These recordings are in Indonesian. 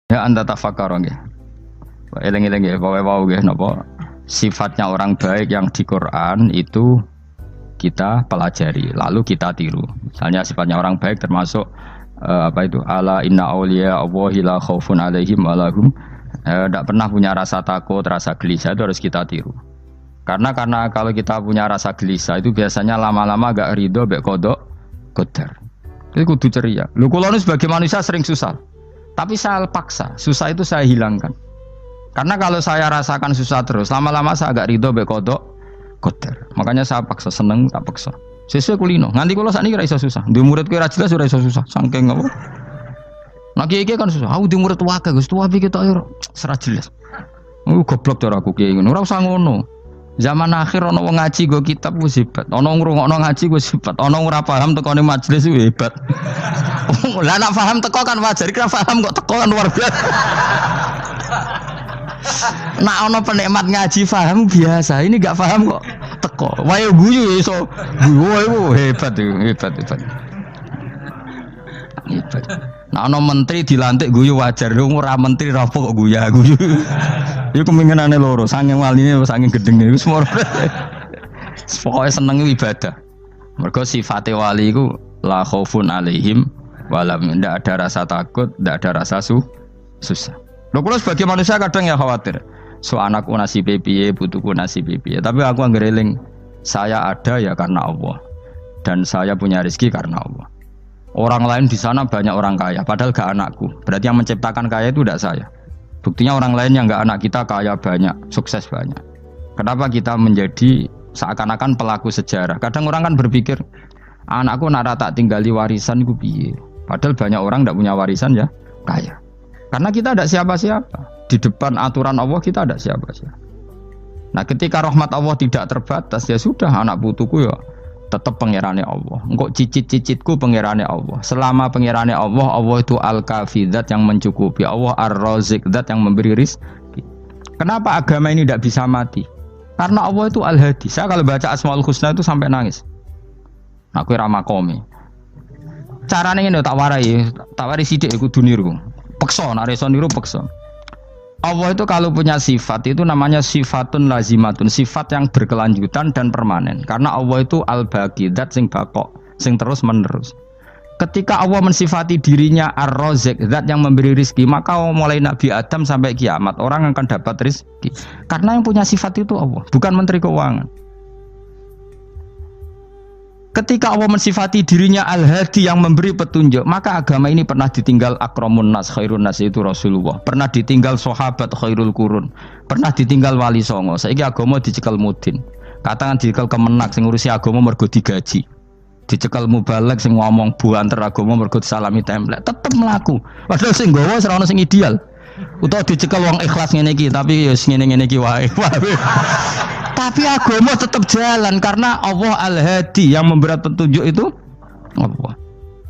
Ya anda tafakar nggih. Eling-eling nggih, pokoke wau nggih napa sifatnya orang baik yang di Quran itu kita pelajari, lalu kita tiru. Misalnya sifatnya orang baik termasuk apa itu? Ala inna auliya Allahi la khaufun alaihim wa lahum tidak pernah punya rasa takut, rasa gelisah, itu harus kita tiru. Karena kalau kita punya rasa gelisah itu biasanya lama-lama agak ridho, mbek kodok, qadar. Itu kudu ceria. Lu kula nu sebagai manusia sering susah. Tapi saya paksa, susah itu saya hilangkan. Karena kalau saya rasakan susah terus, lama-lama saya agak ridho mbek kodok, qadar. Makanya saya paksa, seneng tak paksa. Sesuai kulino. Nganti kula sakniki ra iso susah. Di murid kowe ra jelas ora iso susah. Saking apa? Nah kiai kan susah. Aku di murid wae Gus, tuwa iki ketok yo ora jelas. Goblok cara aku kiai ngono. Ora usah ngono. Zaman akhir ana wong ngaji go kitab wis hebat. Ana ngrungokno ngaji wis hebat. Ana ora paham tekone majelis wis hebat. Lah nek paham teko kan wajar, kira paham kok teko kan luar biasa. Nak ana penikmat ngaji paham biasa. Ini enggak paham kok teko. Wae guyu iso. Guyu hebat itu, hebat. Hebat. Nah ana menteri dilantik guyu wajar. Ora menteri ra kok guyu. Iku kemungkinane loro, saking waline saking gedenge wis moro. Pokoke seneng ibadah. Mergo sifate wali iku la khaufun alaihim walam, ndak ada rasa takut, ndak ada rasa susah. Lho kula sebagai manusia kadang ya khawatir. So anakku nasibe piye, putuku nasibe piye. Tapi aku anggere eling saya ada ya karena Allah. Dan saya punya rezeki karena Allah. Orang lain di sana banyak orang kaya, padahal gak anakku. Berarti yang menciptakan kaya itu tidak saya. Buktinya orang lain yang gak anak kita kaya banyak, sukses banyak. Kenapa kita menjadi seakan-akan pelaku sejarah? Kadang orang kan berpikir, anakku nara tak tinggali warisan itu piye. Padahal banyak orang tidak punya warisan ya kaya. Karena kita tidak siapa-siapa. Di depan aturan Allah kita tidak siapa-siapa. Nah ketika rahmat Allah tidak terbatas, ya sudah anak putuku ya tetap pangerane Allah. Engkau cicit-cicitku pangerane Allah. Selama pangerane Allah, Allah itu al-kafi, zat yang mencukupi. Allah ar-razik, zat yang memberi rizki. Kenapa agama ini tidak bisa mati? Karena Allah itu al-hadi. Saya kalau baca Asmaul Husna itu sampai nangis. Aku ramakomi. Caranya ini tak warai sidik aku duniru. Pekso, nareson niru pekso. Allah itu kalau punya sifat itu namanya sifatun lazimatun, sifat yang berkelanjutan dan permanen. Karena Allah itu al-baqi, zat sing bakok, sing terus menerus. Ketika Allah mensifati dirinya ar-razik, zat yang memberi rizki, maka mulai Nabi Adam sampai kiamat orang akan dapat rizki. Karena yang punya sifat itu Allah, bukan menteri keuangan. Ketika Allah mensifati dirinya al-hadi yang memberi petunjuk, maka agama ini pernah ditinggal akramun nas, khairun nas itu Rasulullah. Pernah ditinggal sahabat khairul qurun. Pernah ditinggal wali songo. Saiki agama dicekel mudin. Katakan dicekel kemenak sing ngurusi agama mergo digaji. Dicekel mubalek sing ngomong buanter agama mergo disalami template. Tetep mlaku. Padahal sing nggawa ora ono sing ideal. Utawa dicekel wong ikhlas ngene iki, tapi ya ngene-ngene iki wae. Tapi agama tetap jalan karena Allah al-hadi yang memberi petunjuk itu Allah.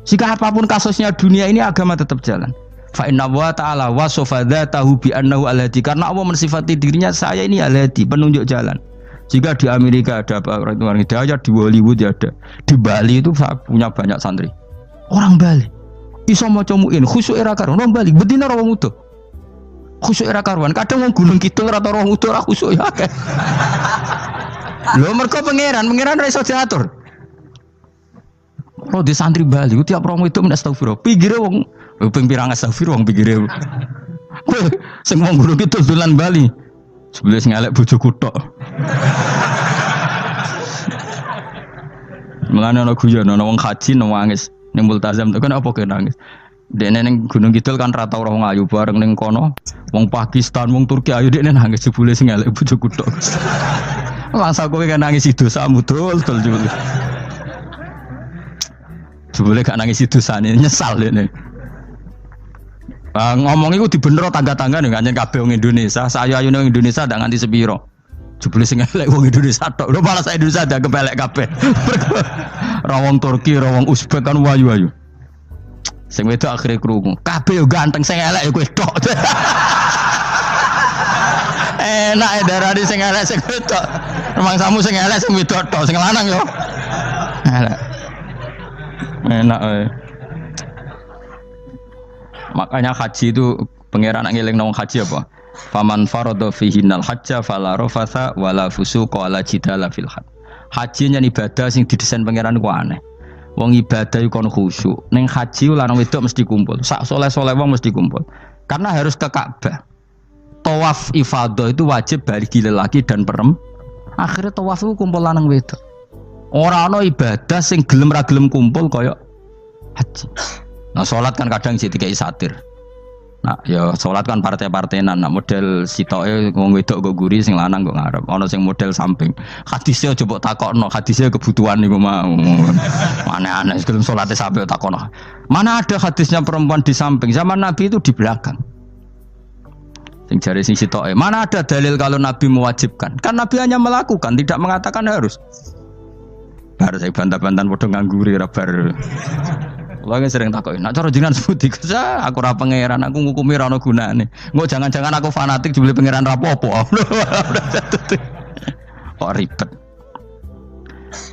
Jika apapun kasusnya dunia ini agama tetap jalan. Fa inna wa ta'ala wasafa dzatahu bi annahu al-hadi, karena Allah mensifati dirinya saya ini al-hadi, penunjuk jalan. Jika di Amerika ada orang hidayah, di Hollywood ada, di Bali itu punya banyak santri. Orang Bali iso maca muin khusyuk era karo orang Bali bedina ora wong utuh. Khusyuk era karuan, kadang wong Gunung Kidul ora roh utuh ora khusyuk ya akeh. Lho mergo pangeran ra iso diatur. Kalau di santri Bali tiap romo itu astagfirullah. Pinggire wong ping pirang astagfirullah wong pinggire. Sing wong Gunung Kidul dolan Bali. Sebelum sing elek bojoku tok. Mulane ana guyon ana wong haji nangis ning multazam tekan apa ke nangis. Dene ning Gunung Kidul kan rata ora wong ayu bareng ning kono. Wong Pakistan, wong Turki ayu dekne nangis jebule sing elek bojoku tok. Masa kowe kan nangis dosamu dul jebule. Jebule gak nangis dosane nyesal dekne. Ngomong iku dibenero tangga-tangga nek nyen kabeh wong Indonesia, sayu-ayune wong Indonesia ndak nganti sepiro. Jebule sing elek wong Indonesia tok. Lho malah Indonesia ndak kepelek kabeh. Ra wong Turki, ra wong Uzbek kan wayu-wayu. Sing wedok akhire krungu. Kabeh yo ganteng, sing elek yo kowe tok. Enak darani sing elek sing wedok. Rumangsamu sing elek sing wedok tok, sing lanang yo. Elek. Enak. Makanya haji itu Pangeran nak ngelingno wong haji apa? Faman farada fihinnal hajja fala rafatha wala fusuqa wala jidala fil hajj. Haji nyen ibadah sing didesain pangeran ku aneh. Wong ibadah iku kon khusyuk. Ning haji lanang wedok mesti kumpul. Sak soleh-soleh wong mesti kumpul. Karena harus ke Ka'bah. Tawaf ifadah itu wajib bagi lelaki dan perempuan. Akhirnya tawaf itu kumpul lanang wedok. Ora ana ibadah sing gelem ra gelem kumpul kaya haji. Nah salat kan kadang jadi dikai satir. Nah ya salat kan partai-partainan. Nah model sitoke wong wedok kok guri sing lanang kok ngarep. Ana sing model samping. Hadise aja mbok takokno, hadise kebutuhan niku mau. Aneh-aneh gelem salate sampe takokno. Mana ada hadisnya perempuan di samping? Zaman Nabi itu di belakang. Sing jare sing sitoke. Mana ada dalil kalau Nabi mewajibkan? Kan Nabi hanya melakukan, tidak mengatakan harus. Bar saya bantah-bantahan padha ngangguri ra bar. Kula kan sering takoki, "Nek cara jenengan sebuti kesa, aku ora pangeran, aku ngukumi ra ono gunane." Engko jangan-jangan aku fanatik jebule pangeran ra apa-apa. Kok ribet.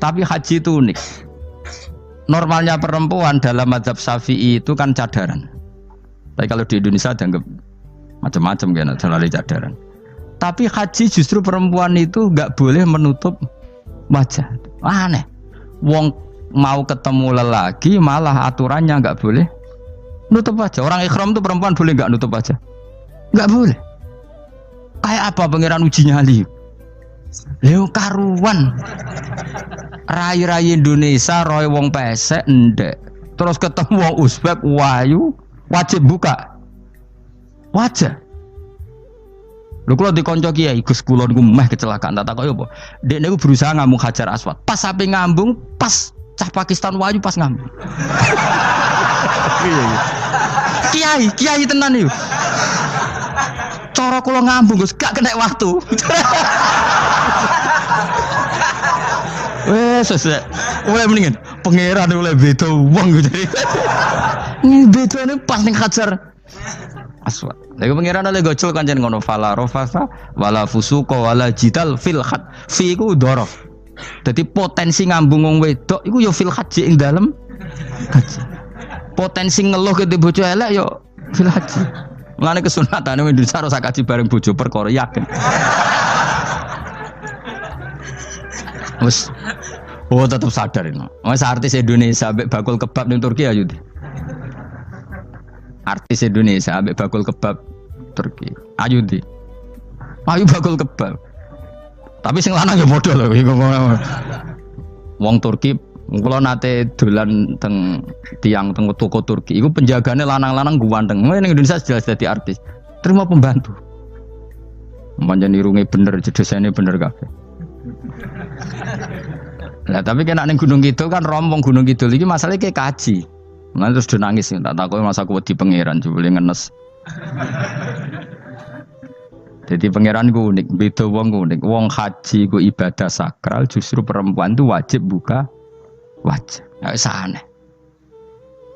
Tapi haji itu unik. Normalnya perempuan dalam mazhab Syafi'i itu kan cadaran. Tapi kalau di Indonesia dianggap macam-macam kan, terlalu cadaran. Tapi haji justru perempuan itu nggak boleh menutup wajah. Aneh. Wong mau ketemu lelaki malah aturannya nggak boleh nutup wajah. Orang ikhram itu perempuan boleh nggak nutup wajah? Nggak boleh. Kayak apa pangeran uji nyali? Leo karuan. Rai-rai Indonesia roy wong pesek ndek. Terus ketemu wong Uzbek wayu wajib buka wajah. Lho kula dikonco kiai Gus kula niku meh kecelakaan tak takoki apa. Dek niku berusaha ngambung Hajar Aswad. Pas sampe ngambung, pas cah Pakistan wayu pas ngambung. Kiai tenan niku. Cara kula ngambung Gus gak kena waktu. Wes oleh mendingan pangeran oleh beda wong gitu. Beda ini pas ning Hajar Aswad. Lagi pangeran oleh gocol kancen ngono fala rafasa wala fusuqa wala jidal fil had. Fi iku dhorof. Dadi potensi ngambung wong wedok iku ya fil haji ing dalem haji. Potensi ngeluh ke bojo elek ya fil haji. Mulane kesunatane Indonesia ora kaji bareng bojo perkara yakin. Wes tetap sadar ini. Mas artis Indonesia ambek bakul kebab ning Turki ayo di. Artis Indonesia ambek bakul kebab Turki. Ayo di. Ayo bakul kebab. Tapi sing lanang ya padha lho iku. Wong Turki kula nate dolan teng tiang teng toko Turki. Iku penjagane lanang-lanang guanteng. Ning Indonesia jelas dadi artis. Terima pembantu. Manjan irunge bener, jedosane bener kabeh. Nah tapi kena ning Gunung Kidul kan rombong Gunung Kidul iki masalahnya kayak kaji. Nah terus do nangis tak takoki masa aku wedi pangeran jebule ngenes. Jadi pangeran ku unik, beda wong ku unik. Wong haji ku ibadah sakral, justru perempuan itu wajib buka wajah. Ya aneh.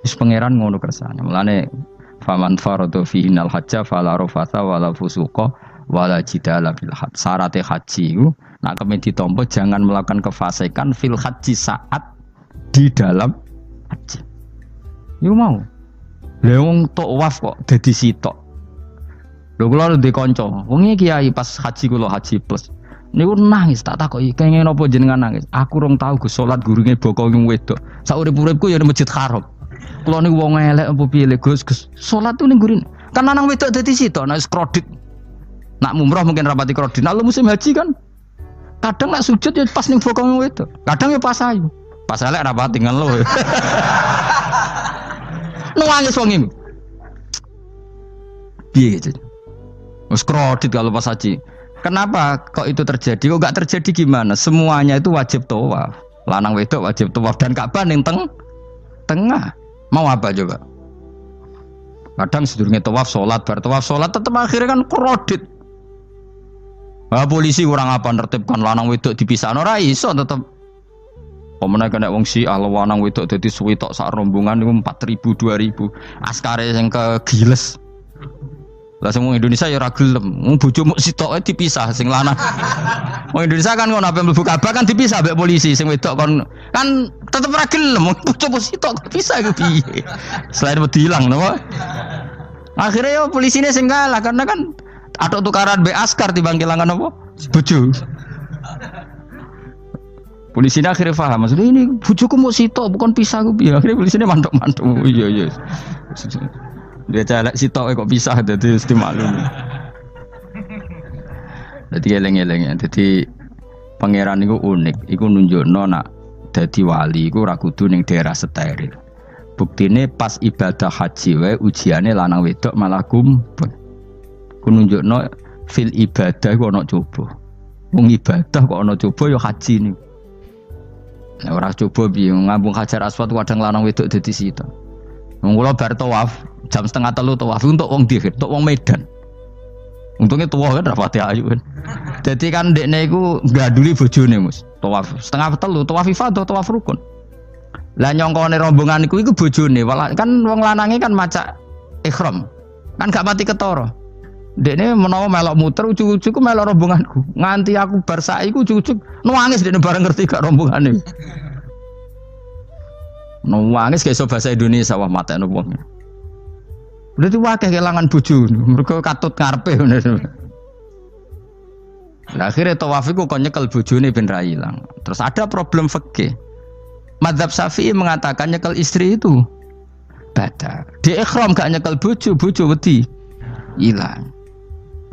Wis pangeran ngono kersane. Mulane faman farada fihi nal hajja fala rafatha wala fusuqa wala jidala fil hajj. Syarat haji ku nak kemen ditampa jangan melakukan kefasikan fil haji saat di dalam haji. Yo mau. Lha wong tawaf kok dadi sitok. Lho kula ndek kanca, wong iki kiai pas haji kula haji plus. Niku nangis tak takoki, kenging napa jenengan nangis? Aku rong tau Gus salat gurunge bokong wedok. Sak urip-uripku ya ning Masjid Haram. Kula niku wong elek apa piye Gus salat tu ning gurine. Kan lanang wedok dadi sitok nek kredit. Nak mumrah mungkin rapati kredit. Nak musim haji kan kadang nak sujud ya pas ning bokong wedok. Kadang ya pas ayu. Pas elek rapati ngelo. Nangis wong iki. Piye gitu. Wes kredit kalau pas haji. Kenapa kok itu terjadi? Kok enggak terjadi gimana? Semuanya itu wajib tawaf. Lanang wedok wajib tawaf dan Ka'bah ning tengah. Mau apa coba? Kadang sedurunge tawaf salat, bar tawaf salat tetep akhirnya kan kredit. Polisi kurang apa nertibkan lanang wedok dipisahno ora iso tetep. Pemene kena wong Syiah lanang wedok dadi suwi tok sak rombongan niku 4.000 2.000. Askare sing kegiles. Lah sing wong Indonesia ya ora gelem. Wong bojomu sitoke dipisah sing lanang. Wong Indonesia kan ngono ape mlebu Ka'bah kan dipisah mbek polisi sing wedok kan tetep ora gelem. Wong bojomu sitok dipisah iku piye? Selain wedi ilang napa? Akhirnya yo polisine sing kalah karena kan atok tukaran be askar timbang kelangan apa? Bojo. Polisine akhirnya paham maksudnya ini bojoku mau sitok bukan pisah ku piye. Akhirnya polisine mantuk-mantuk. Iya. Dia calek sitok kok pisah dadi mesti maklum. Dadi eleng-eleng ya. Dadi pangeran iku unik, iku nunjukno nak dadi wali iku ora kudu ning daerah steril. Buktine pas ibadah haji wae ujiane lanang wedok malah kumpul. Ku nunjukno fil ibadah iku ana coba. Wong ibadah kok ana coba ya haji niku. Nek ora coba piye ngambung Hajar Aswad kadang lanang wedok dadi sita. Wong kula bar tawaf jam 2:30 tawaf untuk wong dihir, untuk wong Medan. Untungnya tua kan rapati ayu kan. Jadi kan dekne iku gaduli bojone Mus. Tawaf 2:30 tawaf ifadah tawaf rukun. Lah nyongkone rombongan iku bojone. Kan wong lanange kan macak ihram. Kan gak mati ketara. Dekne menawa melok muter ujug-ujug ku melok rombonganku. Nganti aku bar saiki ku ujug-ujug nangis dekne bareng ngerti gak rombongane. Nangis gak iso bahasa Indonesia wah matekno wong. Berarti wakil kehilangan bojo, mereka katut ngarepe. Nah, akhirnya tawaf iku kon nyekel bojone ben ra ilang. Terus ada problem fikih. Madzhab Syafi'i mengatakan nyekel istri itu batal. Di ihram gak nyekel bojo wedi ilang.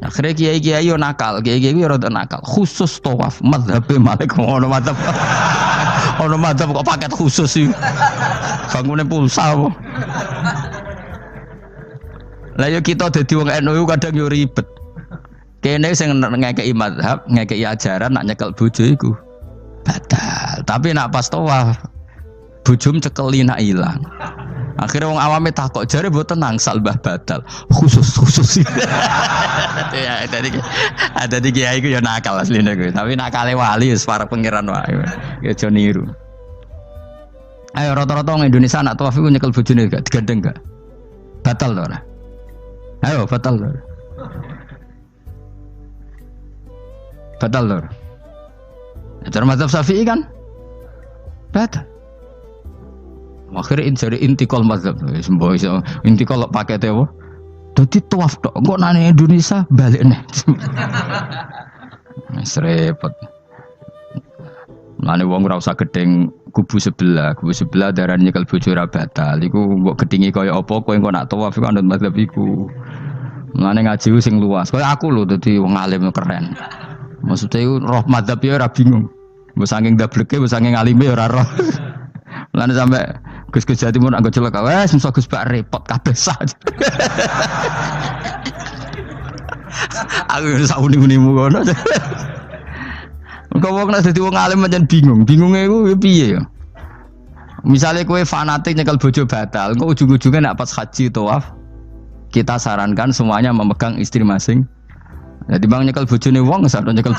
Akhirnya kiai-kiai yo nakal, kiai-kiai yo rada nakal. Khusus tawaf madzhab Malik ono madzhab. Ono madzhab kok paket khusus sih. Bangune pulsa apa? Lah yo kita dadi wong NU kadang yo ribet. Kene sing ngekeki mazhab, ngekeki ajaran nak nyekel bojo iku batal. Tapi nak pas tawaf bojom cekeli nak ilang. Akhirnya wong awame takok jare mboten nangsal mbah batal. Khusus. Ya tadi kiai iku yo nakal asline kuwi. Tapi nakale wali wis para pangeran wae. Ya aja niru. Ayo rata-rata wong Indonesia nak tawaf iku nyekel bojone gak digandeng gak? Batal to ora? Ayo batal lor. Batal lor. Cara mazhab Syafi'i kan batal. Akhirnya jadi intikal mazhab. Semboh iso intikal pakai tewo. Dadi tawaf tok. Kok nane Indonesia balik nih. Wis repot. Mane wong ora usah gedeng kubu sebelah darane nyekel bojo ora batal. Iku mbok gedingi kaya apa kowe engko nak tawaf iku anut mazhab iku. Mane ngaji sing luas. Kaya aku lho dadi wong alim keren. Maksudnya iku roh mazhab ya ora bingung. Mbok saking dableke, mbok saking alime ora roh. Mane sampe Gus Jati mun anggo celaka, wes mesti Gus bak repot kabeh sah. Aku wis uni-unimu kono. Kok wong nek dadi wong alim pancen bingung. Bingunge iku piye ya? Misale kowe fanatik nyekel bojo batal, kok ujung-ujunge nek pas haji tawaf kita sarankan semuanya memegang istri masing. Jadi bang nyekel bojone wong sadok nyekel.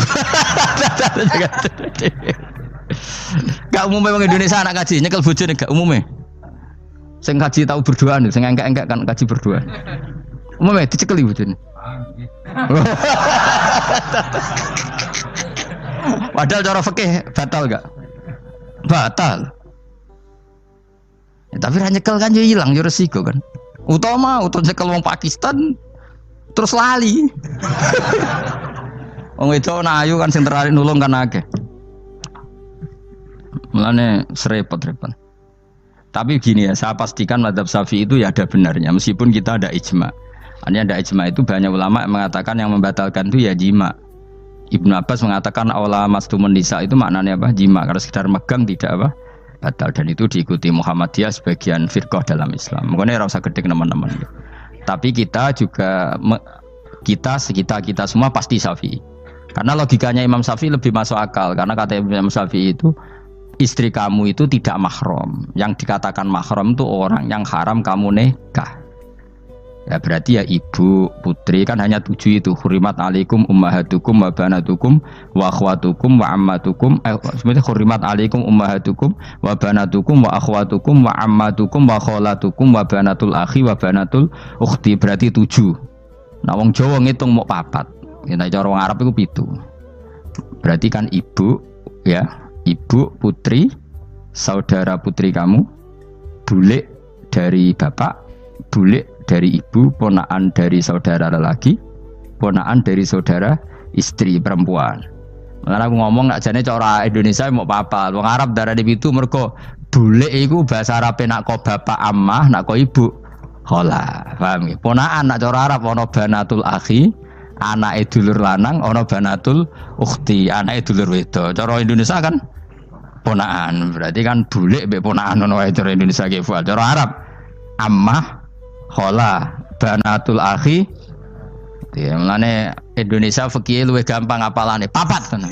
Gak umumnya wong Indonesia anak kaji nyekel bojone gak umumnya. Sing kaji tahu berdoa nih, sing engkek-engkek kan kaji berdoa. Umumnya dicekeli bojone. Padahal cara fikih batal gak? Batal. Ya, tapi nyekel kan yo ilang yo resiko kan. Utama nyekel wong Pakistan terus lali. Wong wedok ayu kan sing terarik nulung kan akeh. Mulane serepot-repot. Tapi gini ya, saya pastikan mazhab Syafi'i itu ya ada benarnya meskipun kita ada ijma. Artinya ada ijma itu banyak ulama yang mengatakan yang membatalkan itu ya jima. Ibnu Abbas mengatakan aula mastumun nisa itu maknanya apa? Jima. Kalau sekedar megang tidak apa? Batal, dan itu diikuti Muhammadiyah sebagian firqah dalam Islam. Makanya rasa gede teman-teman. Tapi kita juga kita semua pasti Syafi'i. Karena logikanya Imam Syafi'i lebih masuk akal karena kata Imam Syafi'i itu istri kamu itu tidak mahram. Yang dikatakan mahram itu orang yang haram kamu nikah. Ya berarti ya ibu, putri kan hanya 7 itu. Hurimat alaikum ummahatukum wa banatukum wa akhwatukum wa ammatukum. Sebenarnya hurimat alaikum ummahatukum wa banatukum wa akhwatukum wa ammatukum wa kholatukum wa banatul akhi wa banatul ukhti. Berarti 7. Nah wong Jawa ngitung mau 4. Nek cara wong Arab itu 7. Berarti kan ibu ya, ibu, putri, saudara putri kamu, bulik dari bapak, bulik dari ibu, ponakan dari saudara lelaki, ponakan dari saudara istri perempuan. Karena aku ngomong nak jane cara Indonesia mau apa? Wong Arab darane pitu mergo bule iku bahasa Arabe nak ko bapak ammah, nak ko ibu khala. Paham nggih? Ponakan nak cara Arab ana banatul akhi, anake dulur lanang, ana banatul ukhti, anake dulur wedok. Cara Indonesia kan ponakan. Berarti kan bule mbek ponakan ana wae cara Indonesia ki. Cara Arab ammah, khala, banatul akhi. Ya, mulane Indonesia fikih luwih gampang apalane papat tenan.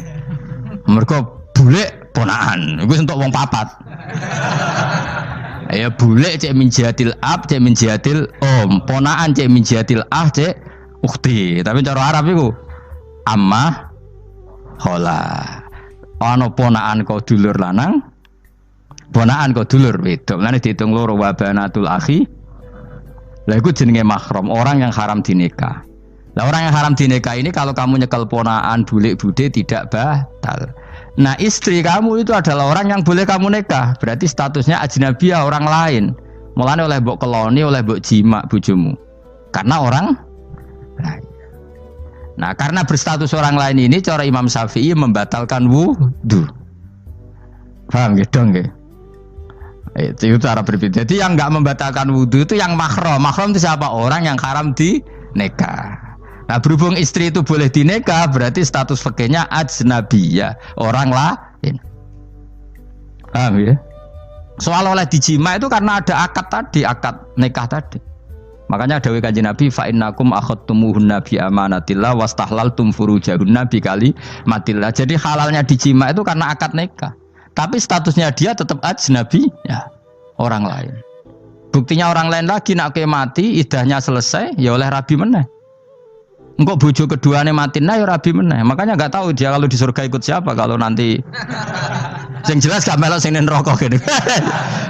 Mergo bule ponakan, iku entuk wong papat. Ya bule cek min jihadil ab, cek min jihadil om, ponakan cek min jihadil ah, cek ukhti. Tapi cara Arab iku ammah khala. Ana ponakan kok dulur lanang, ponakan kok dulur wedok. Mulane diitung loro wa banatul akhi. Lah iku jenenge mahram, orang yang haram dinikah. Lah orang yang haram dinikah ini kalau kamu nyekel ponakan bulik bude tidak batal. Nah istri kamu itu adalah orang yang boleh kamu nikah. Berarti statusnya ajnabiyah, orang lain. Mulane oleh mbok keloni, oleh mbok jima bojomu. Karena orang lain. Nah karena berstatus orang lain ini cara Imam Syafi'i membatalkan wudu. Paham gitu nggih? Itu cara berbeda. Jadi yang enggak membatalkan wudu itu yang mahram. Mahram itu siapa? Orang yang haram dinikah. Nah berhubung istri itu boleh dinikah, berarti status fikihnya ajnabiyah, orang lain. Paham ya? Soal oleh dijima itu karena ada akad tadi, akad nikah tadi. Makanya dawuh Kanjeng Nabi, fa innakum akhadtumuhunna bi amanatillah wastahlaltum furujahunna bi kalimatillah. Jadi halalnya dijima itu karena akad nikah. Tapi statusnya dia tetap ajnabi, ya, orang lain. Buktinya orang lain lagi nak mati, idahnya selesai, ya oleh rabi meneh. Engkau bojo keduanya mati nah ya rabi meneh. Makanya nggak tahu dia kalau di surga ikut siapa kalau nanti. Yang jelas gak melok sing neraka gitu.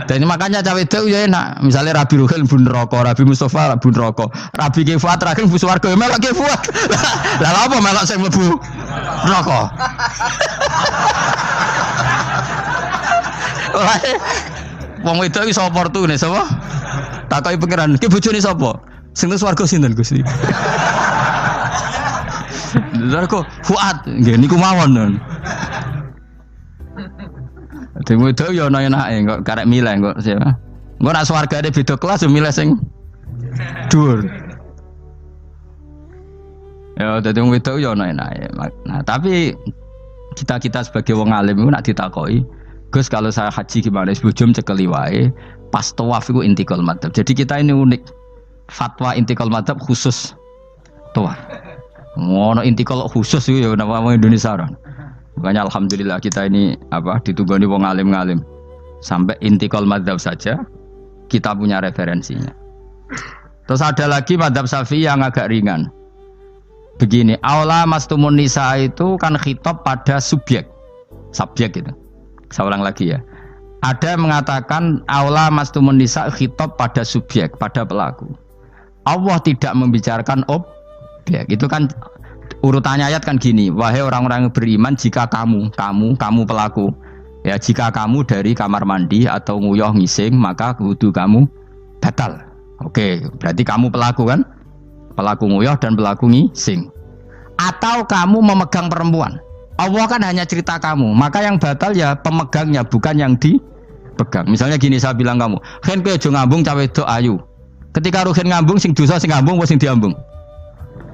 Dan makanya cawe itu ya enak. Misalnya Rabi Ruhil bun neraka, Rabi Mustafa bun neraka, Rabi Kifuat terakhir bun swarga ya melok Kifuat. Lah apa melok sing mlebu neraka? Wong wedok iso oportunis sapa? Takoki pangeran, ki bojone sapa? Sing nang swarga sinten Gusti? Lha kok Fuad nggih niku mawon. Demo itu ya ana enake kok karek milih kok siapa. Engko nek swargane beda kelas yo milih sing dhuwur. Ya dadi wong wedok yo ana enake. Nah, tapi kita sebagai wong alim iku nek ditakoki, Gus kalau saya haji gimana? Bojom cekeli wae, pas tawaf iku intikal madzhab. Jadi kita ini unik. Fatwa intikal madzhab khusus tawaf. Ngono intikal khusus itu ya nama Indonesia orang. Makanya alhamdulillah kita ini ditunggoni wong alim-alim. Sampai intikal madzhab saja kita punya referensinya. Terus ada lagi madzhab Syafi'i yang agak ringan. Begini, aula mastumun nisa itu kan khitab pada subjek gitu. Saya ulang lagi ya. Ada yang mengatakan aula mastumun nisa khitab pada subjek, pada pelaku. Allah tidak membicarakan objek. Itu kan urutannya ayat kan gini, wahai orang-orang yang beriman, jika kamu pelaku, ya jika kamu dari kamar mandi atau nguyuh ngising, maka wudu kamu batal. Oke, berarti kamu pelaku kan? Pelaku nguyuh dan pelaku ngising. Atau kamu memegang perempuan. Allah kan hanya cerita kamu, maka yang batal ya pemegangnya, bukan yang dipegang. Misalnya gini, saya bilang kamu, "Ken kowe aja ngambung cawe wedok ayu." Ketika Ruhin ngambung, sing dosa sing ngambung apa sing diambung?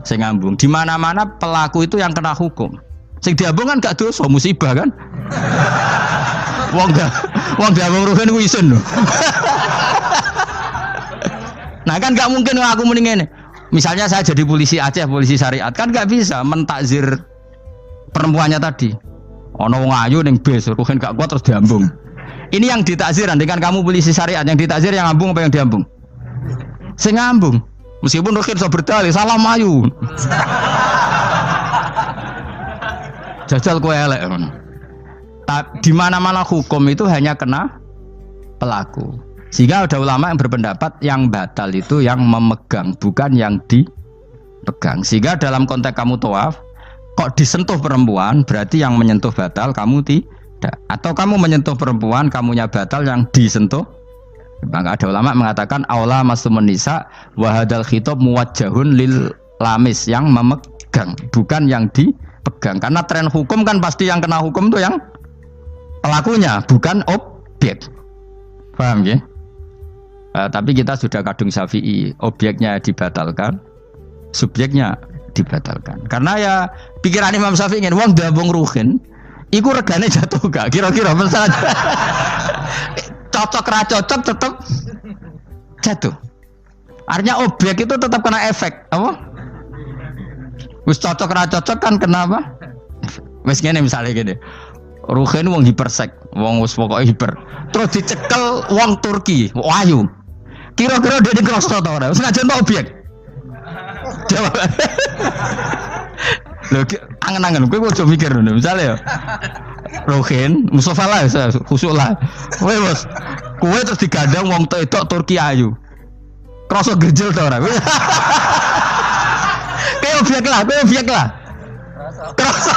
Sing ngambung. Di mana-mana pelaku itu yang kena hukum. Sing diambung kan gak dosa, musibah kan? Wong diambung Ruhin ku isin lho. Nah kan gak mungkin aku muni ngene. Misalnya saya jadi polisi Aceh, polisi syariat, kan gak bisa mentakzir perempuannya tadi. Ono wong ayu ning bis, Ruhin gak kuat terus diambung. Ini yang ditakzir, andaikan kamu polisi syariat, yang ditakzir yang ngambung apa yang diambung? Sing ngambung. Meskipun Ruhin so berdalih, salam ayu. Jajal kowe elek. Di mana-mana hukum itu hanya kena pelaku. Sehingga ada ulama yang berpendapat yang batal itu yang memegang, bukan yang dipegang. Sehingga dalam konteks kamu tawaf, kok disentuh perempuan, berarti yang menyentuh batal, kamu tidak. Atau kamu menyentuh perempuan, kamunya batal, yang disentuh Maka ada ulama mengatakan aula masumun nisa wa hadzal khitab muwajjahun lil lamis yang memegang, bukan yang dipegang. Karena tren hukum kan pasti yang kena hukum itu yang pelakunya, bukan objek. Paham ya? Tapi kita sudah kadung Syafi'i, objeknya dibatalkan, subjeknya dibatalkan. Karena ya pikiran Imam Syafi'i ingin wong dabung ruhin, iku regane jatuh gak? Kira-kira misalnya cocok ra cocok tetap jatuh. Artinya objek itu tetap kena efek, apa? Wis cocok ra cocok kan kenapa? Wis ngene misalnya gini. Ruhin wong hipersek, wong wis pokoke hiper. Terus dicekel wong Turki, ayu. Kira-kira dia dikrosno ta ora? Wis ngajen objek. Jawab. Lho, angen-angen kowe ojo mikir ngono. Misale ya. Ruhin, Mustafa lah, khusuk lah. Kowe bos, kowe terus digandang wong wedok Turki ayu. Kroso gerjel ta ora? Kowe objek lah. Kroso.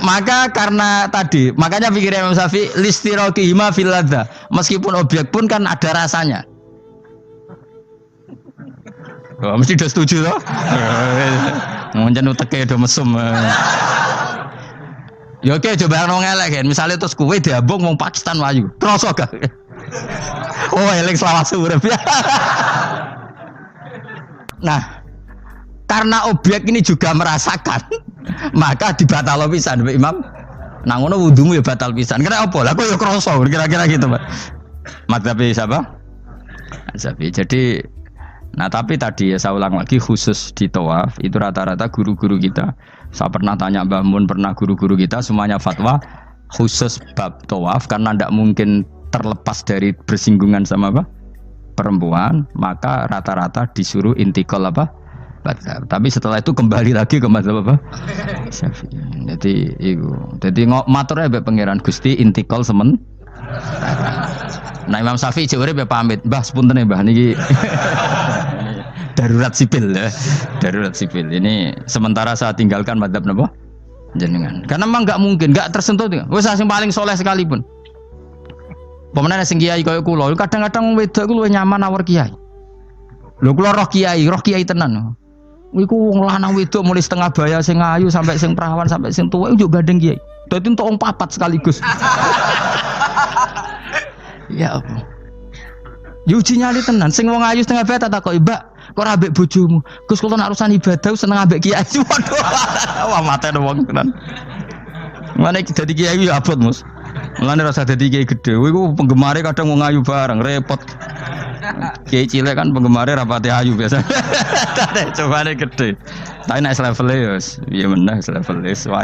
Maka karena tadi, makanya pikirnya Imam Syafi'i listiraqihima fil ladza. Meskipun objek pun kan ada rasanya. Oh, mesti udah setuju toh? Mungkin uteke do mesum. Ya oke, coba nang elek kan. Misale terus kowe diambung wong Pakistan wayu. Kroso gak? Oh, elek selawase urip. Nah, karena objek ini juga merasakan, maka dibatal pisan Mbak Imam. Nang ngono wudumu ya batal pisan. Kira apa? Lah kok ya kroso kira-kira gitu, Pak. Madzhab siapa? Syafi'i. Jadi tapi tadi ya saya ulang lagi khusus di tawaf itu rata-rata guru-guru kita. Saya pernah tanya Mbah Mun, pernah guru-guru kita semuanya fatwa khusus bab tawaf karena tidak mungkin terlepas dari bersinggungan sama apa? Perempuan, maka rata-rata disuruh intikal apa? Madzhab. Tapi setelah itu kembali lagi ke madzhab apa? Syafi'i. Jadi maturnya mbek pangeran Gusti intikal semen. Nah Imam Syafi'i urip ya pamit, Mbah sepunten Mbah niki. Darurat sipil ya. Darurat sipil. Ini sementara saya tinggalkan madzhab napa? Jenengan. Karena memang enggak mungkin, enggak tersentuh. Wis sing paling soleh sekalipun. Pemenang sing kiai kaya kula, kadang-kadang wedok ku luwih nyaman awur kiai. Lho kula roh kiai tenan. Iku wong lanang wedok mulai setengah baya sing ayu sampai sing perawan sampai sing tuwa iku yo gandeng kiai. Dadi entuk wong papat sekaligus. Ya apa? Yo uji nyali tenan sing wong ayu setengah baya tak takoki, "Mbak, kok ora ambek bojomu?" Gus kula nak urusan ibadah seneng ambek kiai. Waduh. Wah matene wong tenan. Mane dadi kiai yo abot, Mus. Mulane rasa dadi kiai gedhe. Iku penggemare kadang wong ayu bareng repot. Kiai cilik kan penggemare rapati ayu biasa. Coba nek gede. Tapi nek level ya meneh level